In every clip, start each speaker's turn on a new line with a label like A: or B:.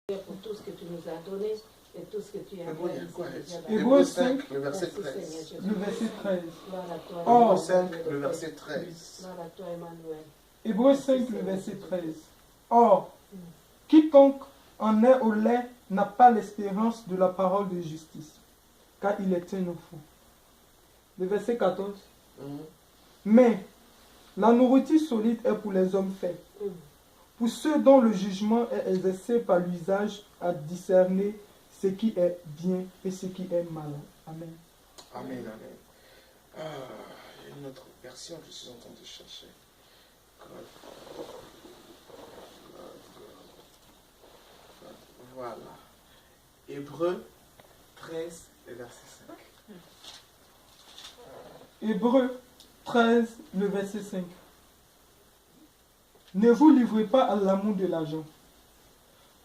A: pour tout ce que tu nous as donné et tout ce que tu as réalisé.
B: Hébreux 5,
C: le verset 13.
B: le verset 13.
C: Hébreux 5, le verset 13.
B: Hébreux 5, le verset 13. Or, quiconque en est au lait n'a pas l'espérance de la parole de justice, car il est un enfant. Le verset 14. Mais la nourriture solide est pour les hommes faits, pour ceux dont le jugement est exercé par l'usage à discerner ce qui est bien et ce qui est mal. Amen.
C: Amen, amen. Il y a une autre version que je suis en train de chercher. Voilà. Hébreux 13, le verset 5.
B: Hébreux 13, le verset 5. Ne vous livrez pas à l'amour de l'argent.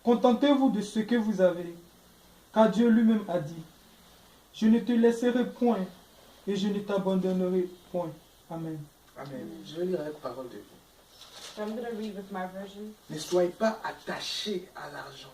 B: Contentez-vous de ce que vous avez, car Dieu lui-même a dit, je ne te laisserai point et je ne t'abandonnerai point. Amen.
C: Amen. Je vais lire la parole de Dieu.
D: I'm going to read with my version.
C: Ne soyez pas attachés à l'argent.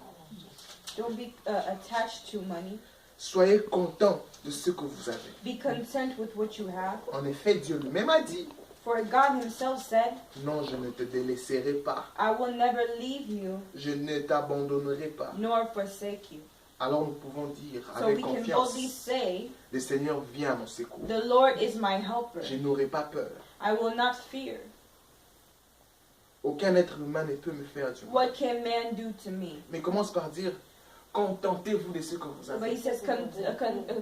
D: Don't be attached to money.
C: Soyez contents de ce que vous avez.
D: Be content with what you have.
C: En effet, Dieu lui-même a dit,
D: For God himself said,
C: non, je ne te délaisserai pas.
D: I will never leave you,
C: Je ne t'abandonnerai pas.
D: nor forsake you.
C: Alors nous pouvons dire
D: So
C: avec
D: we can
C: confiance,
D: boldly say,
C: le Seigneur vient à mon secours.
D: the Lord is my helper.
C: Je n'aurai pas peur.
D: I will not fear.
C: Aucun être humain ne peut me faire du mal.
D: What can man do to me?
C: Mais commence par dire, contentez-vous de ce que vous
D: But
C: avez.
D: he says,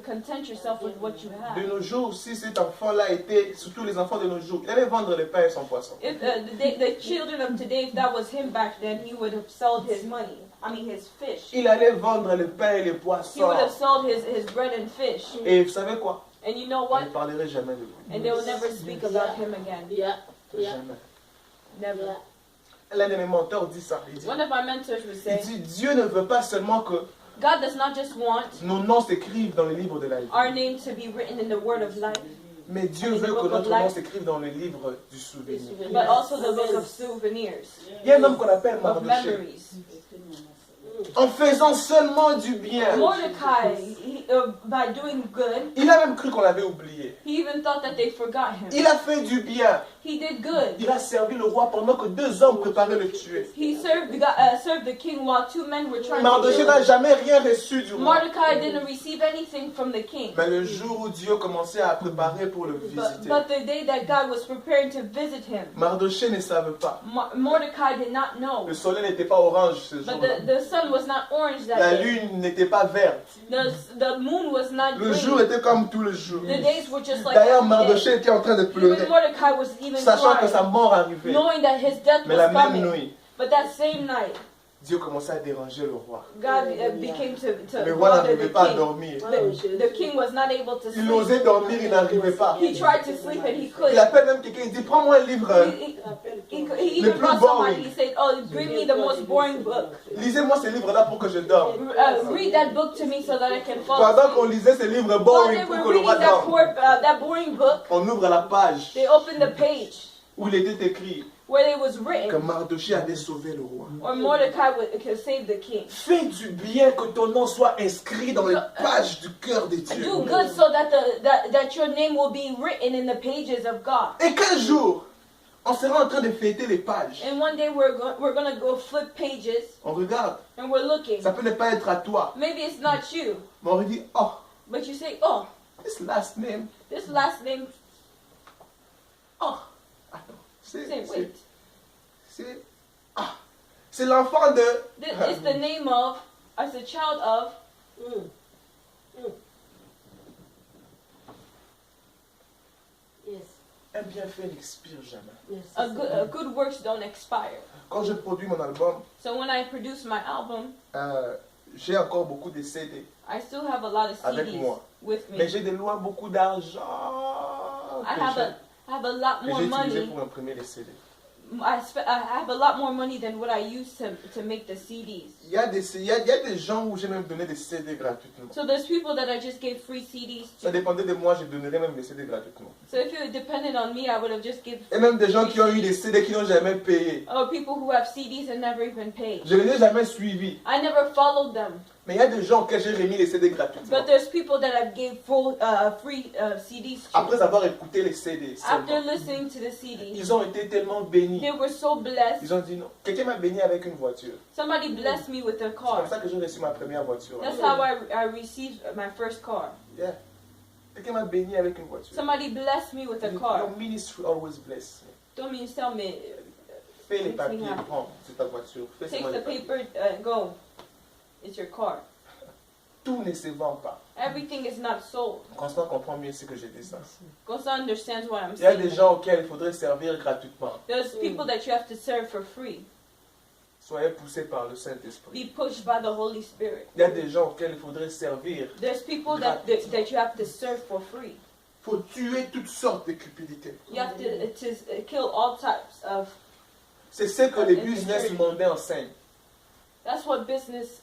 D: content yourself with what you
C: De
D: have.
C: nos jours, si cet enfant-là était, surtout les enfants de nos jours, il allait vendre le pain et son poisson.
D: If the children of today, if that was him back then, he would have sold his money. I mean his fish.
C: Il allait vendre le pain et les
D: He
C: poissons.
D: would have sold his bread and fish.
C: Et vous savez quoi?
D: And you know
C: On ne
D: what?
C: parlerait jamais de lui.
D: And they will never speak about him again.
C: Jamais.
D: Never.
C: L'un de mes mentors dit ça. Il dit,
D: One of my mentors would say,
C: Dieu ne veut pas seulement que
D: God does not just want
C: nos noms s'écrivent dans le livre de la vie.
D: our name to be written in the word of life,
C: Mais Dieu veut que notre nom s'écrive dans le livre du souvenir.
D: but also the book of souvenirs,
C: Il y a un homme qu'on appelle
D: of
C: Mardochée.
D: memories.
C: En faisant seulement du bien,
D: Mordecai, by doing good,
C: il a même cru qu'on l'avait oublié.
D: he even thought that they forgot him.
C: Il a fait du bien.
D: He did good.
C: Il a servi le roi pendant que 2 hommes préparaient le tuer.
D: He served the king while 2 men were trying to
C: Mardochée
D: kill
C: n'a
D: him.
C: jamais rien reçu du roi.
D: Mordecai didn't receive anything from the king.
C: Mais le jour où Dieu commençait à préparer pour le
D: But
C: visiter,
D: the day that God was preparing to visit him,
C: Mardochée ne savait pas.
D: Mordecai did not know.
C: Le soleil n'était pas orange ce
D: But
C: jour-là.
D: the sun was not orange that
C: La
D: day.
C: lune n'était pas verte.
D: The moon was not
C: Le jour
D: green.
C: était comme tout le jour.
D: The days were just like
C: D'ailleurs,
D: every day.
C: Mardochée était en train de
D: Even
C: pleurer,
D: Mordecai was even
C: sachant que sa
D: crying,
C: mort arrivait.
D: knowing that his death
C: Mais la
D: was
C: même
D: coming.
C: nuit,
D: But that same night,
C: Dieu commençait à déranger le roi.
D: God became to
C: Le roi
D: bother
C: n'arrivait
D: the
C: pas à
D: king.
C: dormir.
D: The king was not able to
C: Il
D: sleep.
C: osait dormir, il n'arrivait pas.
D: He tried to sleep and he
C: Il
D: couldn't.
C: appelle même quelqu'un, il dit, prends-moi un livre.
D: He
C: Le
D: even
C: plus
D: brought somebody.
C: boring.
D: He said, "Oh, bring me the most boring book.
C: Lisez-moi ce livre-là pour que je dorme.
D: Read that book to me so that I can fall
C: Pendant qu'on
D: asleep."
C: lisait ce livre
D: While
C: boring
D: they
C: pour
D: were
C: que le roi
D: reading
C: dorme,
D: that boring book,
C: on ouvre la page
D: they opened the page
C: où il était écrit
D: where it was
C: que
D: written,
C: Mardochée avait sauvé le roi.
D: or Mordecai could save the king.
C: Fais du bien, que ton nom soit inscrit dans les pages du cœur de Dieu.
D: Do good so that that your name will be written in the pages of God.
C: Et qu'un jour, on sera en train de fêter les pages.
D: And one day we're gonna go flip pages
C: On regarde,
D: and we're looking.
C: ça peut ne pas être à toi,
D: Maybe it's not you,
C: mais on dit, oh,
D: but you say, "Oh,
C: this last name,
D: this last name."
C: oh, attends,
D: Say, wait.
C: c'est l'enfant de...
D: This is the name of, as a child of.
C: Un bienfait n'expire jamais.
D: A good works don't expire.
C: Quand je produis mon album,
D: So when I produce my album,
C: j'ai encore beaucoup de CD
D: I still have a lot of
C: avec
D: CDs
C: moi.
D: with me.
C: Mais j'ai de loin beaucoup d'argent
D: I have a lot
C: que
D: more
C: j'ai utilisé
D: money
C: pour imprimer les CD.
D: I have a lot more money than what I used to make the CDs.
C: Il y a des gens où j'ai même donné des CD gratuitement.
D: So there's people that I just gave free CDs
C: Ça
D: to.
C: dépendait de moi, je donnerais même des CD gratuitement.
D: So if it depended on me, I would have just given.
C: Et même des gens qui ont eu des CD qui n'ont jamais payé.
D: Oh, people who have CDs and never even paid.
C: Je ne les ai jamais suivis.
D: I never followed them.
C: Mais il y a des gens auxquels j'ai remis les CD gratuitement.
D: But there's people that I gave full free CDs to.
C: Après avoir écouté les CD
D: After
C: seulement.
D: listening to the CD,
C: Ils ont été tellement bénis.
D: they were so blessed.
C: Ils ont dit non. Quelqu'un m'a béni avec une voiture.
D: Somebody blessed me with a
C: C'est
D: car.
C: comme ça que j'ai reçu ma première voiture.
D: That's how I received my first car.
C: Yeah. Quelqu'un m'a béni avec une voiture.
D: Somebody blessed me with a car.
C: Your ministry always bless me.
D: Don't mean tell me.
C: Fais les
D: Makes me
C: papiers,
D: happy.
C: prends, c'est ta voiture. Fais
D: Take
C: seulement
D: the
C: les papiers.
D: paper, go. It's your car.
C: Tout ne se vend pas.
D: Everything is not sold.
C: Constant comprend mieux ce que je dis ça.
D: Gosa understands what I'm
C: Il y a des
D: saying.
C: gens auxquels il faudrait servir gratuitement.
D: There's people that you have to serve for free.
C: Soyez poussés par le
D: Be
C: Saint-Esprit.
D: pushed by the Holy Spirit.
C: Il y a des gens auxquels il faudrait servir.
D: There's people that you have to serve for free.
C: Il faut tuer toutes sortes de cupidités.
D: You have to kill all types of.
C: C'est ce que les business mondains enseignent.
D: That's what business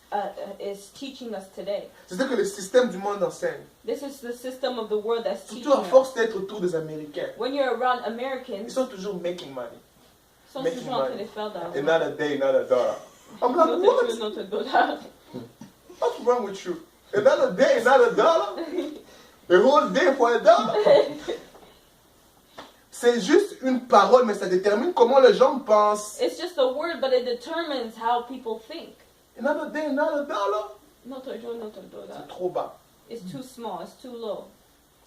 D: is teaching us today.
C: C'est ce que le système du monde enseigne.
D: This is the system of the world that's teaching
C: Surtout à
D: us.
C: force d'être autour des Américains.
D: When you're around
C: Ils
D: Americans,
C: sont toujours making money.
D: sont
C: making
D: toujours en train
C: money.
D: de faire d'argent.
C: Another day, another dollar. I'm like,
D: Notre
C: what?
D: Dieu, notre dollar.
C: What's wrong with you? Another day, another dollar? A whole day for a dollar? C'est juste une parole, mais ça détermine comment les gens pensent.
D: It's just a word, but it determines how people think.
C: Another day, another dollar?
D: Notre Dieu, notre dollar.
C: C'est trop bas.
D: It's too small, it's too low.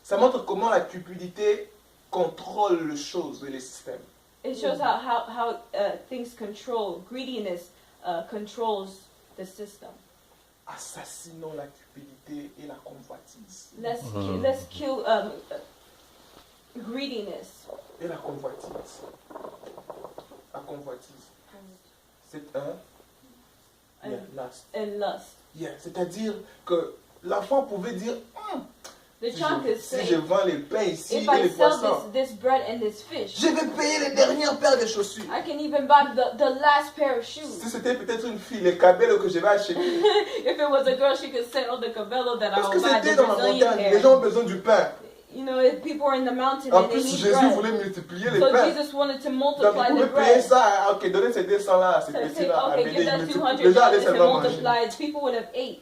C: Ça montre comment la cupidité contrôle les choses et les systèmes.
D: It shows how things control, greediness controls the system.
C: Assassinons la cupidité et la convoitise.
D: Let's kill greediness.
C: Et la convoitise. La convoitise. C'est un... Yeah, last.
D: And lust.
C: Yeah, c'est-à-dire que l'enfant pouvait dire,
D: The
C: si
D: child could
C: si
D: say,
C: je vends les pains ici
D: if
C: et
D: I
C: les
D: sell
C: poissons,
D: this bread and this fish,
C: je vais payer les dernières paires de chaussures.
D: I can even buy the last pair of
C: Si
D: shoes.
C: c'était peut-être une fille, les cabellos que je vais acheter.
D: If it was a girl, she could sell the cabello that
C: Parce
D: I'll
C: que
D: buy,
C: c'était
D: the
C: dans la
D: Brazilian
C: montagne, les
D: hair.
C: gens ont besoin du pain.
D: You know, if people are in the mountain
C: En
D: and they
C: plus,
D: need
C: Jésus
D: bread.
C: voulait multiplier les
D: So
C: pains.
D: Jesus wanted to
C: Donc,
D: multiply
C: vous
D: the
C: pouvez payer
D: bread.
C: ça, ok, donnez ces 200 là, ces
D: So
C: petits
D: say,
C: là,
D: okay, give that
C: les gens allaient
D: $200 and
C: seulement manger.
D: multiply it. People would have ate.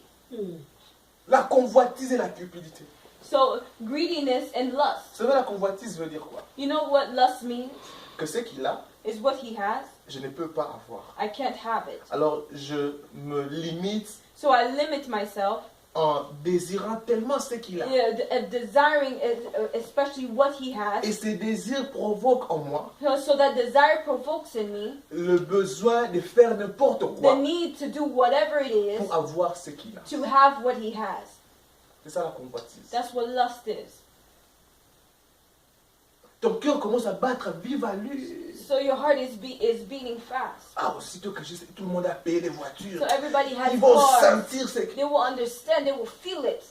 C: La convoitise et la cupidité.
D: So greediness and lust.
C: Vous savez, la convoitise veut dire quoi?
D: You know what lust means?
C: Que ce qu'il a,
D: Is what he has.
C: je ne peux pas avoir.
D: I can't have it.
C: Alors, je me limite
D: So I limit myself,
C: en désirant tellement ce qu'il a.
D: desiring especially what he has.
C: Et ces désirs provoquent en moi
D: So that desire provokes in me
C: le besoin de faire n'importe
D: the
C: quoi
D: need to do whatever it is
C: pour avoir ce qu'il a.
D: to have what he has.
C: C'est ça la convoitise.
D: That's what lust is.
C: Ton cœur commence à battre à vive allure.
D: So your heart is beating fast.
C: Ah, aussitôt que tout le monde a payé les voitures,
D: So everybody has
C: ils vont
D: cars.
C: sentir ce qu'il
D: They will understand. They will feel it.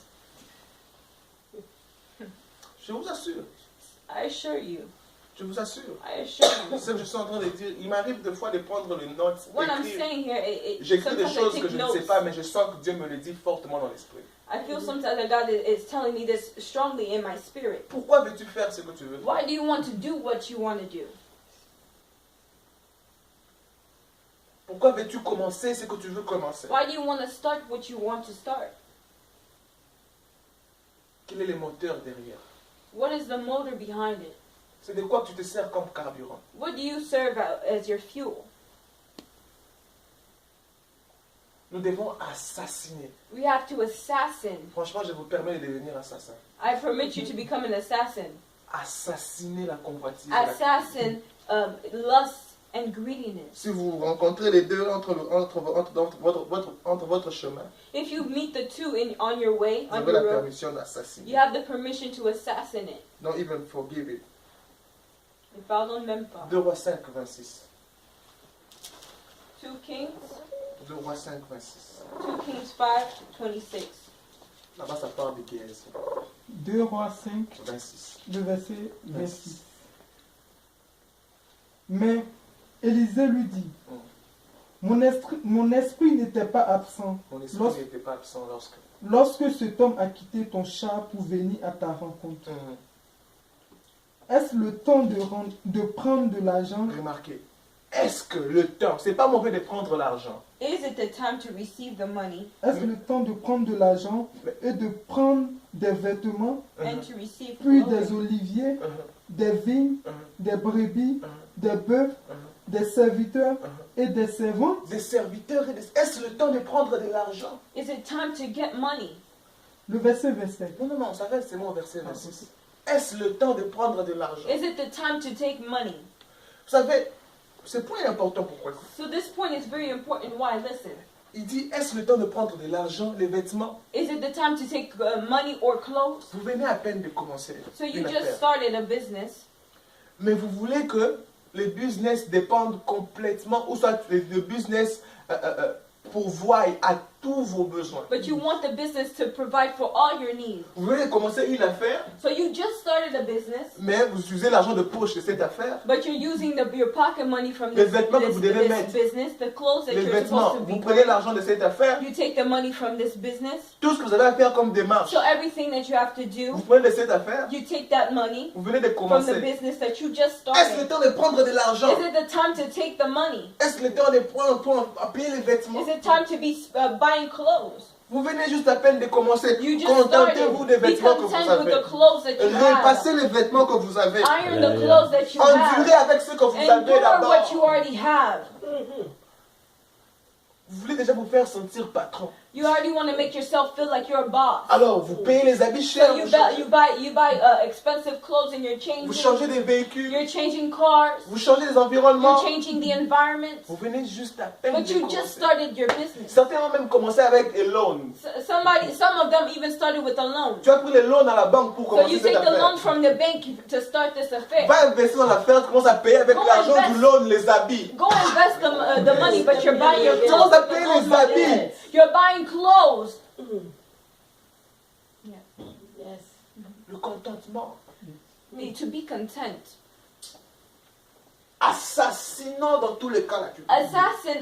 C: Je vous assure.
D: I assure you.
C: Je vous assure.
D: I assure you.
C: C'est ce que je suis en train de dire. Il m'arrive des fois de prendre les notes,
D: What I'm
C: d'écrire.
D: saying here,
C: J'écris des
D: sometimes I
C: choses que
D: take
C: je ne
D: notes.
C: sais pas, mais je sens que Dieu me le dit fortement dans l'esprit.
D: I feel sometimes that God is telling me this strongly in my spirit.
C: Pourquoi veux-tu faire ce que tu veux faire?
D: Why do you want to do what you want to do?
C: Pourquoi veux-tu commencer ce que tu veux commencer?
D: Why do you want to start what you want to start?
C: Quel est le moteur derrière?
D: What is the motor behind it?
C: C'est de quoi tu te sers comme carburant?
D: What do you serve as your fuel?
C: Nous devons assassiner.
D: We have to assassin.
C: Franchement, je vous permets de devenir assassin.
D: I permit you to become an assassin.
C: Assassiner la convoitise.
D: Assassin lust and greediness.
C: Si vous rencontrez les deux entre votre chemin,
D: If you meet the two on your way,
C: vous
D: on
C: avez
D: your
C: la
D: road,
C: permission
D: you
C: d'assassiner.
D: have the permission to assassinate.
C: Don't even forgive it.
D: Ne pardonne même pas.
C: 2 Rois 5, 26.
D: 2 Kings
C: 2 Rois 5, 26.
D: 2 Kings 5, 26.
C: Là-bas, ça parle de guérison.
B: 2 Rois 5,
C: 26.
B: le verset 26. Mais Élisée lui dit, mon esprit n'était pas absent
C: Mon esprit n'était pas absent
B: lorsque cet homme a quitté ton char pour venir à ta rencontre. Est-ce le temps de prendre de l'argent?
C: Remarquez, est-ce que le temps, c'est pas mauvais de prendre l'argent.
D: Is it the time to receive the money
B: Est-ce le temps de prendre de l'argent et de prendre des vêtements,
D: and to receive
B: puis
D: clothing?
B: des oliviers, des vignes, des brebis, des bœufs, des serviteurs et des servantes?
C: Des serviteurs et des... Est-ce le temps de prendre de l'argent?
D: Is it time to get money?
B: Le verset 27.
C: Non, ça reste, c'est mon verset 26. Est-ce le temps de prendre de l'argent?
D: Is it the time to take money?
C: Vous savez, ce point est important, pourquoi?
D: So this point is very important. Why? Listen.
C: Il dit, est-ce le temps de prendre de l'argent, les vêtements?
D: Is it the time to take money or clothes?
C: Vous venez à peine de commencer
D: So you
C: une
D: just
C: affaire.
D: started a business,
C: Mais vous voulez que le business dépende complètement, ou soit le business pourvoie à tous vos besoins.
D: but you want the business to provide for all your needs.
C: Vous venez de commencer une affaire,
D: So you just started a business,
C: mais vous utilisez l'argent de poche de cette affaire.
D: but you're using your pocket money from
C: Les
D: this,
C: vêtements que vous devez mettre.
D: business, the clothes that
C: Les
D: you're
C: vêtements,
D: supposed to
C: vous
D: be
C: prenez
D: wearing.
C: l'argent de cette affaire,
D: You take the money from this business.
C: tout ce que vous avez à faire comme démarche,
D: So everything that you have to do,
C: vous prenez de cette affaire,
D: you take that money
C: vous venez de
D: from the
C: commencer.
D: business that you just
C: Est-ce le
D: started.
C: temps de prendre de l'argent?
D: Is it the time to take the money?
C: Est-ce le temps de prendre pour payer les vêtements?
D: Is it time to be buying clothes?
C: Vous venez juste à peine de commencer.
D: You just
C: Contentez-vous des
D: started. Be
C: vêtements que vous
D: content with the
C: avez.
D: clothes that you have.
C: Repassez les vêtements que vous avez.
D: Iron the clothes that you
C: Endurez
D: have.
C: avec ce que vous avez
D: Endure what you
C: d'abord.
D: already have.
C: Vous voulez déjà vous faire sentir patron.
D: You already want to make yourself feel like you're a boss.
C: Alors, vous payez les habits chers.
D: So you buy expensive clothes and you're
C: Vous
D: changing.
C: changez des véhicules.
D: You're changing cars.
C: Vous changez les
D: You're
C: environnements.
D: changing the environment.
C: Vous venez juste à peine
D: But
C: de
D: you
C: commencer.
D: just started your business.
C: Certains ont même commencé avec un loan.
D: Some of them even started with a loan.
C: Tu as pris le loan à la banque pour
D: So
C: commencer
D: you
C: cette
D: take the loan
C: affaire.
D: from the bank to start this affair.
C: Va investir dans l'affaire, tu commences à payer avec
D: Go
C: l'argent
D: invest.
C: du loan les habits.
D: Go invest the money, but you're buying your
C: Tu
D: clothes.
C: commences à
D: with the
C: payer
D: clothes
C: les
D: money.
C: habits.
D: You're buying clothes.
A: Yes.
C: Le contentement.
D: To be content.
C: Assassinant dans tous les cas la cupidité
D: Assassin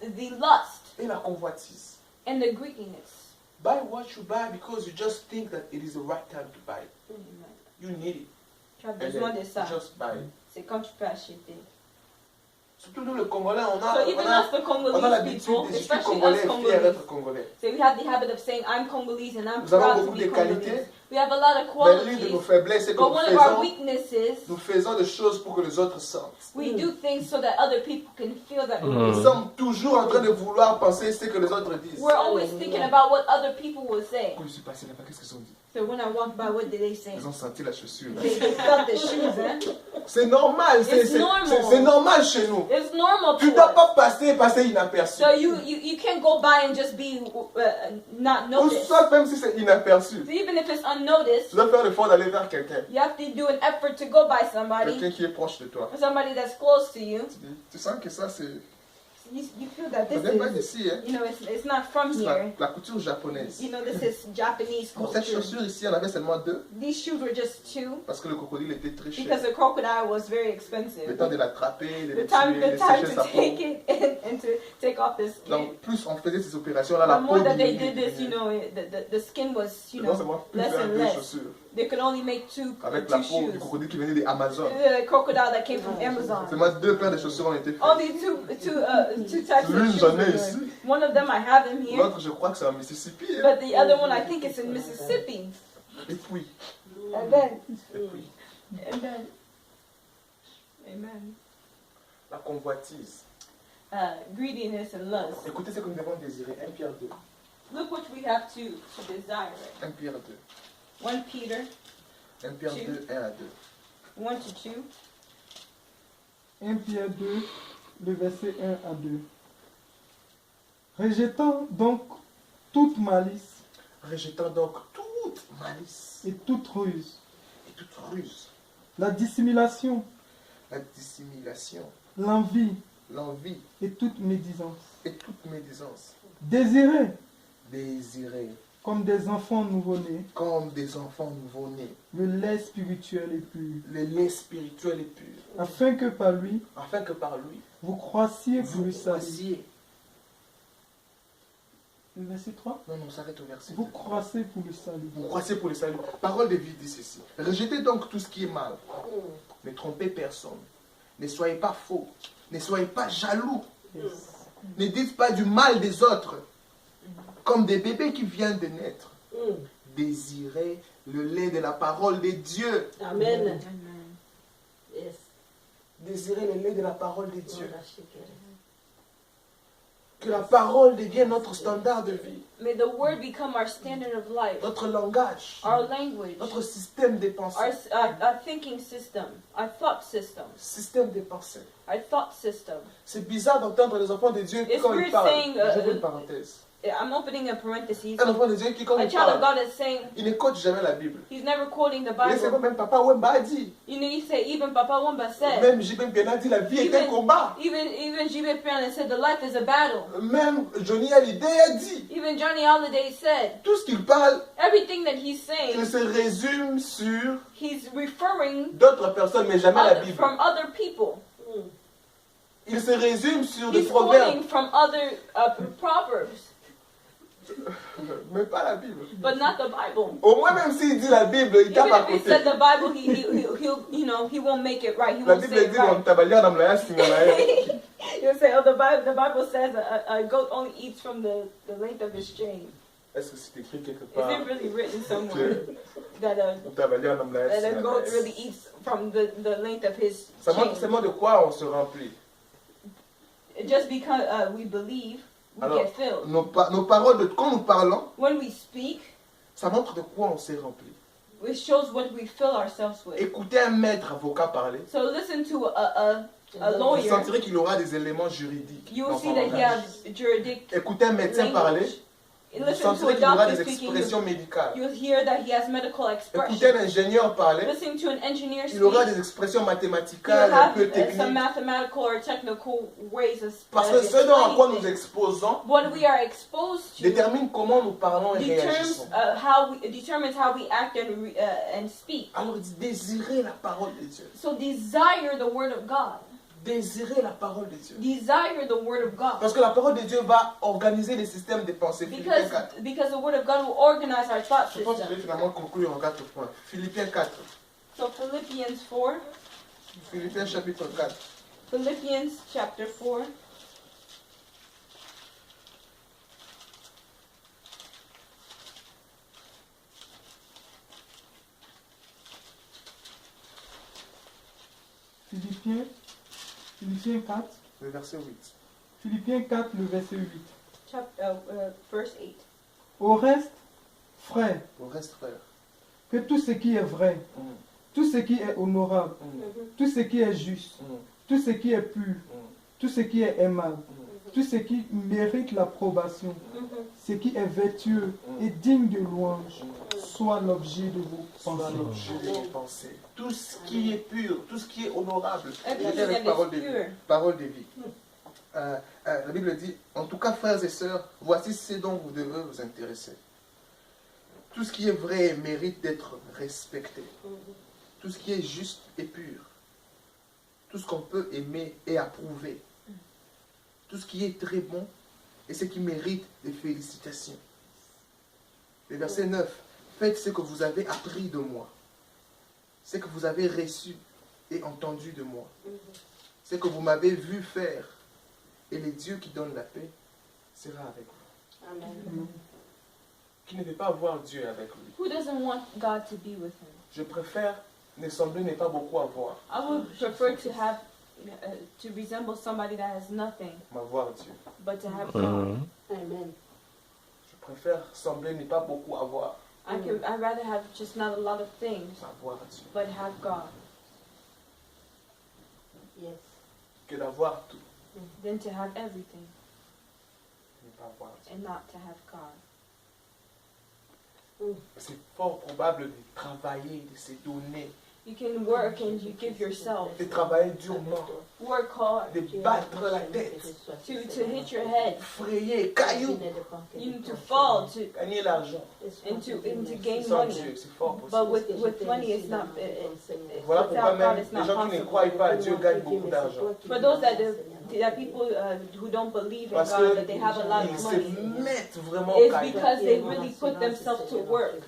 D: the lust
C: et la convoitise.
D: and the greediness.
C: Buy what you buy because you just think that it is the right time to buy it. You need it.
D: Tu as
C: And
D: besoin
C: then
D: de ça.
C: just buy it.
D: C'est quand tu peux acheter.
C: Surtout nous les Congolais, on a,
D: So even us, the
C: on a
D: Congolese
C: l'habitude
D: people,
C: de je suis
D: especially
C: Congolais
D: us
C: et fier
D: Congolese,
C: d'être Congolais.
D: so we have the habit of saying, I'm Congolese and I'm
C: Nous avons
D: proud to
C: beaucoup
D: be
C: de qualités.
D: Congolese. We have a lot of
C: Mais l'une de nos
D: qualities,
C: faiblesses, c'est que
D: but one of our
C: nous
D: weaknesses,
C: faisons des choses pour que les autres sentent.
D: we do things so that other people can feel that
C: Nous sommes toujours en train de vouloir penser ce que les autres disent.
D: we're always thinking about what other people will say.
C: Quand je suis passé là-bas, qu'est-ce qu'ils ont dit?
D: So when I walked by, what did they say?
C: Ils ont senti la chaussure.
D: They felt the shoes, hein?
C: C'est normal,
D: It's normal.
C: c'est normal chez nous.
D: It's normal
C: Tu ne
D: to
C: dois
D: us.
C: pas passer inaperçu.
D: So you can't go by and just be not
C: Ou
D: noticed.
C: soit même si c'est inaperçu.
D: So even if it's unnoticed,
C: Tu dois faire l'effort d'aller vers quelqu'un.
D: you have to do an effort to go by somebody,
C: Quelqu'un qui est proche de toi.
D: somebody that's close to you.
C: Tu sens que ça, c'est...
D: You feel that
C: Ça
D: this
C: vient pas
D: is,
C: d'ici, hein.
D: you know, it's not from
C: C'est
D: here.
C: la couture japonaise.
D: You know, this is Japanese
C: Pour cette
D: culture.
C: chaussure ici, on avait seulement 2.
D: These shoes were just 2
C: Parce que le crocodile était très cher.
D: because the crocodile was very
C: Le
D: expensive.
C: temps de l'attraper, de
D: The
C: le
D: time,
C: tuer,
D: the
C: de
D: time
C: sécher
D: to
C: sa
D: take
C: peau.
D: it and to take off the skin.
C: Donc, plus on faisait ces opérations-là, la
D: The
C: peau
D: more that they
C: diminuait,
D: did this, you
C: diminuait.
D: know, the skin was, you
C: Maintenant,
D: know,
C: c'est moi plus
D: less
C: faire
D: and
C: 2
D: less.
C: chaussures.
D: They could only make two
C: Avec la peau du
D: shoes.
C: crocodile qui venait des Amazon.
D: The crocodile that came from Amazon.
C: C'est moi 2 paires de chaussures ont été faites.
D: Only two types of
C: L'une,
D: shoes.
C: j'en ai
D: were
C: ici.
D: doing. One of them I have them here,
C: L'autre, je crois que c'est en Mississippi. Hein.
D: but the other one I think it's in Mississippi.
C: Et puis,
D: And then,
C: amen.
D: amen.
C: La convoitise.
D: Greediness and lust.
C: Écoutez ce que nous devons désirer. 1 Pierre 2.
D: Look what we have to desire.
C: 1 Pierre 2.
D: 1 Peter
C: 1 Pierre 2, 1 à 2.
D: 1 to 2.
B: 1 Pierre 2, le verset 1 à 2. Rejetant donc toute malice
C: Rejetant donc toute malice
B: et toute ruse,
C: et toute ruse,
B: la dissimulation,
C: la dissimulation,
B: l'envie
C: l'envie
B: et toute médisance.
C: et toute médisance.
B: Désirez
C: Désirer
B: comme des enfants nouveau-nés,
C: comme des enfants nouveau-nés.
B: le lait spirituel est pur,
C: Le lait spirituel est pur,
B: afin que par lui,
C: afin que par lui,
B: vous croissiez pour
C: vous
B: le salut.
C: croissiez.
B: Le verset 3.
C: Non, s'arrête au verset
B: Vous
C: 2.
B: croissez pour le salut.
C: Vous croissez pour le salut. Parole de vie dit ceci. Rejetez donc tout ce qui est mal. Ne trompez personne. Ne soyez pas faux. Ne soyez pas jaloux.
B: Yes.
C: Ne dites pas du mal des autres. Comme des bébés qui viennent de naître. Désirez le lait de la parole de Dieu.
A: Amen.
D: Amen.
A: Yes.
C: Désirez le lait de la parole de Dieu.
A: Voilà, shikere.
C: Que la parole devienne notre standard de vie.
D: May the word become our standard of life,
C: Notre langage.
D: our language,
C: Notre système de pensée.
D: our thinking system, our thought system,
C: Système de pensée.
D: our thought system.
C: C'est bizarre d'entendre les enfants de Dieu
D: It's
C: quand ils
D: weird
C: parlent.
D: saying,
C: J'ouvre une parenthèse.
D: I'm opening a parenthesis.
C: Un enfant de Dieu qui, quand
D: A
C: il
D: child of
C: parle,
D: God is saying
C: il ne coach jamais la Bible.
D: he's never quoting the
C: Et c'est
D: Bible.
C: même Papa Wemba a dit.
D: You know, you say even Papa Wamba said,
C: Même J.B. Bien a dit la vie est un combat.
D: even J.B. Piana said the life is a battle.
C: Même Johnny Hallyday a dit.
D: Even Johnny Holiday said
C: Tout ce qu'il parle,
D: everything that he's
C: il
D: saying,
C: se résume sur
D: he's referring
C: d'autres personnes, mais jamais la Bible.
D: from other people.
C: Il se résume sur des
D: He's
C: proverbes,
D: quoting from other proverbs,
C: mais pas la Bible.
D: but not the Bible.
C: Au moins, même s'il dit la Bible, il tape
D: Even
C: à
D: if he
C: côté.
D: said the Bible, he'll you know, he won't make it right. He
C: La
D: won't
C: Bible
D: say it
C: dit
D: right.
C: on tabalia dans la singanae.
D: He'll say, oh, the Bible says a goat only eats from the length of his chain.
C: Est-ce que c'est écrit quelque
D: Is
C: part?
D: it really written somewhere that
C: On tabalia dans la
D: a goat really
C: singanae.
D: eats from the length of his
C: Ça montre
D: chain?
C: seulement de quoi on se remplit.
D: Just because we believe, we
C: Alors,
D: get filled.
C: nos paroles, quand nous parlons,
D: When we speak,
C: ça montre de quoi on s'est rempli.
D: it shows what we fill ourselves with.
C: Écoutez un maître avocat parler,
D: So listen to a
C: vous
D: lawyer.
C: sentirez qu'il aura des éléments juridiques.
D: You
C: dans
D: will see
C: son
D: that he
C: langage.
D: has juridic
C: Écoutez un médecin parler,
D: language.
C: vous
D: Listen to a
C: sentirez qu'il aura
D: doctor
C: des
D: speaking.
C: expressions médicales.
D: You'll hear that he has medical
C: Écoutez un
D: expression.
C: ingénieur parler,
D: Listening to an engineer
C: il aura
D: speak,
C: des expressions
D: you'll
C: mathématicales, un
D: have
C: peu
D: some
C: techniques.
D: mathematical or technical ways of
C: Parce que ce dont à quoi nous
D: explaining things.
C: exposons
D: What we are exposed to
C: détermine comment nous parlons et réagissons.
D: determines how we act and speak.
C: Alors désirez la parole de Dieu.
D: So desire the word of God.
C: Désirez la parole de Dieu.
D: Desire the word of God.
C: Parce que la parole de Dieu va organiser les systèmes de pensée. Philippiens 4.
D: Because the word of God will organize our thought
C: Je pense que je vais
D: system.
C: finalement conclure en 4 points. Philippiens 4.
D: So Philippians 4,
C: Philippiens chapitre 4.
D: Philippians chapter 4.
B: Philippiens 4.
C: Le verset 8.
B: Philippiens 4, le verset 8.
D: Verse 8.
B: Au reste, frères,
C: Au reste, frère.
B: que tout ce qui est vrai, tout ce qui est honorable, tout ce qui est juste, tout ce qui est pur, tout ce qui est aimable, tout ce qui mérite l'approbation, ce qui est vertueux et digne de louange, soit l'objet de vos
C: Soit
B: pensées.
C: l'objet de vos pensées. Tout ce qui est pur, tout ce qui est honorable.
D: Everything
C: C'est la
D: that is
C: parole de vie.
D: pure.
C: Parole de vie. La Bible dit, en tout cas, frères et sœurs, voici ce dont vous devez vous intéresser. Tout ce qui est vrai mérite d'être respecté. Tout ce qui est juste et pur. Tout ce qu'on peut aimer et approuver. Tout ce qui est très bon et ce qui mérite des félicitations. Le verset 9. Faites ce que vous avez appris de moi. Ce que vous avez reçu et entendu de moi. Ce que vous m'avez vu faire. Et le Dieu qui donne la paix sera avec vous.
A: Amen.
C: Qui ne veut pas voir Dieu avec lui.
D: Who doesn't want God to be with him?
C: Je préfère ne sembler ne pas beaucoup avoir,
D: I would prefer to have to resemble somebody that has nothing,
C: m'avoir Dieu.
D: but to have God.
A: Amen.
C: Je préfère sembler ne pas beaucoup avoir,
D: I'd rather have just not a lot of things,
C: m'avoir Dieu,
D: but have God,
A: Yes.
C: que d'avoir tout,
D: than to have everything
C: ne pas avoir Dieu.
D: and not to have God.
C: C'est fort probable de travailler, de se donner,
D: You can work and you give yourself.
C: de travailler durement,
D: Work hard.
C: de battre la tête,
D: To hit your head.
C: frayer, caillou,
D: You need to fall to
C: gagner l'argent.
D: and to gain
C: Sans
D: money.
C: Dieu, c'est fort
D: But
C: possible.
D: with money, it's not.
C: Voilà pourquoi
D: Without God,
C: même
D: it's
C: les
D: not
C: gens qui ne
D: possible.
C: croient pas à Dieu gagnent beaucoup d'argent.
D: For those that people who don't believe in
C: Parce
D: God, that they have a lot
C: qu'ils
D: of
C: se
D: money,
C: mettent vraiment au
D: it's
C: caillou.
D: because they really put themselves to work.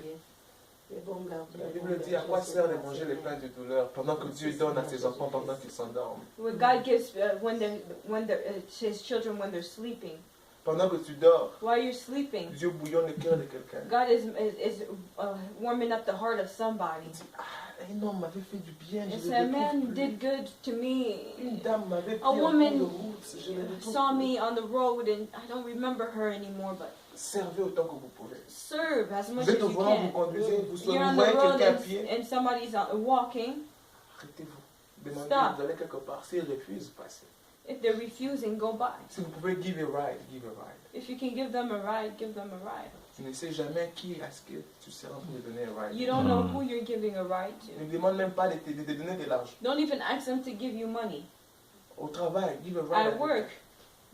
C: La Bible dit à quoi sert de manger les pains de douleur pendant que Dieu donne à ses enfants pendant qu'ils s'endorment.
D: What God gives His children when they're sleeping.
C: Pendant que tu dors,
D: While you're sleeping,
C: Dieu bouillonne le cœur de quelqu'un.
D: God is warming up the heart of somebody.
C: Il dit, ah, un homme m'avait fait du bien,
D: And
C: je
D: say, a
C: le
D: man
C: retrouve plus.
D: did good to me.
C: Une dame m'avait pris
D: A
C: en cours
D: woman
C: de route, je le retrouve
D: Saw
C: plus.
D: me on the road and I don't remember her anymore, but
C: Servez autant que vous pouvez.
D: serve as much
C: Vous
D: as
C: êtes au
D: you
C: volant, vous
D: can.
C: conduisez, vous
D: You're on the
C: voyez
D: road
C: quelqu'un à pied,
D: and somebody's walking.
C: arrêtez-vous. Demandez,
D: Stop.
C: vous allez quelque part. S'il refuse, passez.
D: If they're refusing, go by.
C: Si vous pouvez give a ride, give a ride.
D: If you can give them a ride, give them a ride.
C: Tu ne sais jamais qui est-ce que tu seras en train de donner un ride.
D: You don't know who you're giving a ride
C: Ne
D: to.
C: demande même pas de te donner de l'argent.
D: Don't even ask them to give you money.
C: Au travail, give a ride.
D: At work,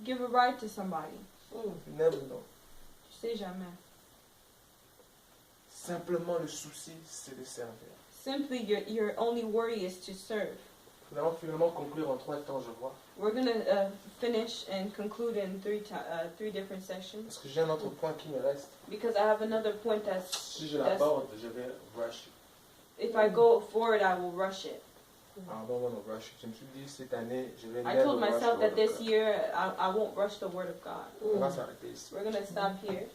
D: give a ride to somebody.
C: You never know.
D: Tu sais jamais.
C: Simplement, le souci, c'est de servir.
D: Simply, your only worry is to serve.
C: Nous allons finalement conclure en 3 temps, je vois.
D: We're gonna finish and conclude in three different sessions
C: Parce que j'ai un autre point qui me reste.
D: because I have another point that's.
C: Si je l'aborde, je vais rush.
D: If I go forward, I will rush it.
C: I don't want to rush. Je me suis dit, cette année, je vais
D: I
C: never
D: told
C: rush
D: myself
C: the
D: that
C: word
D: this
C: of God.
D: year I won't rush the Word of God.
C: On va s'arrêter ici.
D: We're gonna stop here.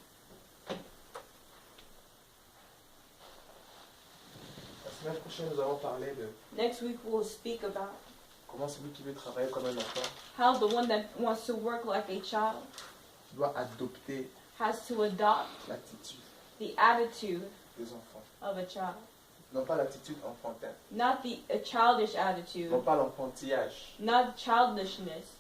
C: La semaine prochaine, nous allons parler de
D: Next week we'll speak about
C: comment celui qui veut travailler comme un enfant
D: how the one that wants to work like a child
C: doit adopter
D: has to adopt
C: l'attitude
D: the attitude
C: des enfants.
D: of a child.
C: Non pas l'attitude enfantin,
D: Not a childish attitude,
C: non pas l'enfantillage,
D: not childishness,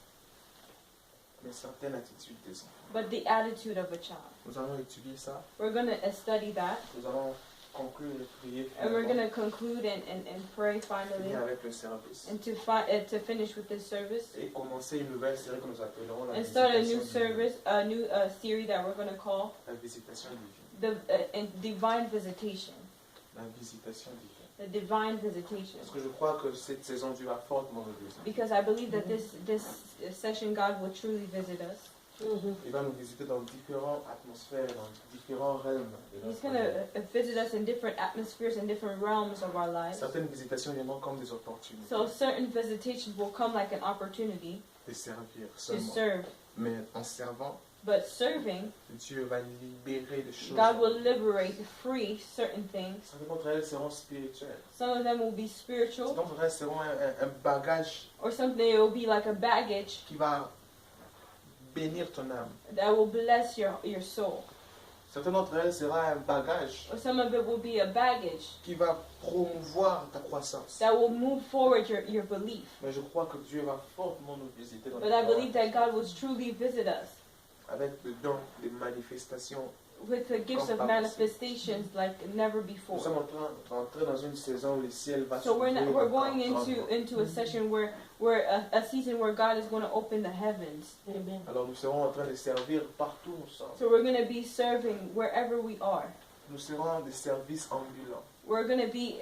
C: mais certaines attitudes des enfants.
D: but the attitude of a child.
C: Nous allons étudier ça.
D: We're gonna study that,
C: Nous allons conclure et prier
D: and we're
C: finalement,
D: gonna conclude and pray finally,
C: finir avec le service.
D: and to finish with this service,
C: Et commencer une nouvelle série que nous appellerons la
D: and start a
C: visitation
D: new
C: divine.
D: service, a new series that we're gonna call
C: La visitation divine.
D: the divine visitation.
C: La visitation divine.
D: The divine visitation.
C: Parce que je crois que cette saison Dieu va fortement nous visiter.
D: Because I believe that this session God will truly visit us.
C: Il va nous visiter dans différentes atmosphères, dans différents realms de
D: He's
C: notre
D: going
C: vie.
D: to visit us in different atmospheres and different realms of our lives.
C: Certaines visitations viendront comme des opportunités
D: So certain visitations will come like an opportunity
C: de servir
D: to
C: seulement.
D: serve.
C: Mais en servant,
D: But serving,
C: Dieu va libérer des choses.
D: God will liberate, free certain things.
C: Certaines d'entre elles seront spirituelles.
D: Some of them will be
C: Certaines
D: spiritual,
C: d'entre elles seront un bagage
D: or something it will be like a baggage
C: qui va bénir ton âme.
D: that will bless your soul.
C: Certaines d'entre elles sera un bagage
D: Or some of it will be a baggage
C: qui va promouvoir ta croissance.
D: that will move forward your belief.
C: Mais je crois que Dieu va fortement nous visiter dans
D: But
C: les
D: I believe that
C: paroles,
D: God will truly visit us
C: avec le don des manifestations.
D: with the gifts of manifestations like never
C: Nous sommes
D: before.
C: en train d'entrer dans une saison où le ciel va
D: So we're
C: s'ouvrir
D: we're
C: encore
D: going
C: grandement.
D: into a session where a season where God is going to open the heavens.
A: Amen.
C: Alors nous serons en train de servir partout où nous sommes.
D: So we're going to be serving wherever we are.
C: Nous serons des services ambulants.
D: We're going to be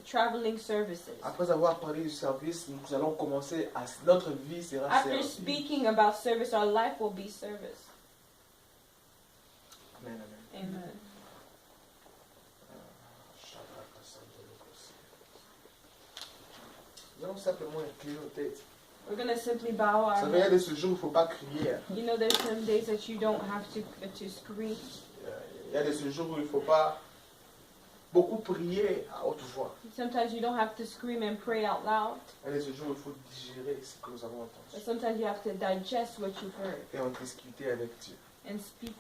D: traveling services.
C: Après avoir parlé du service, nous allons commencer à... Notre vie sera
D: After
C: service.
D: speaking about service, our life will be service.
C: Amen, amen.
D: Amen.
C: Nous allons simplement incliner nos têtes.
D: We're going to simply bow
C: Vous
D: our
C: savez, il y a
D: heads.
C: des ce jour où il ne faut pas crier.
D: You know, there's some days that you don't have to scream.
C: Il y a des ce jour où il ne faut pas beaucoup prier à haute voix.
D: Sometimes you don't have to scream and pray out loud.
C: Il y a des ce jour où il faut digérer ce que nous avons
D: But
C: entendu
D: sometimes you have to digest what you've heard
C: et en discuter avec Dieu.
D: and speak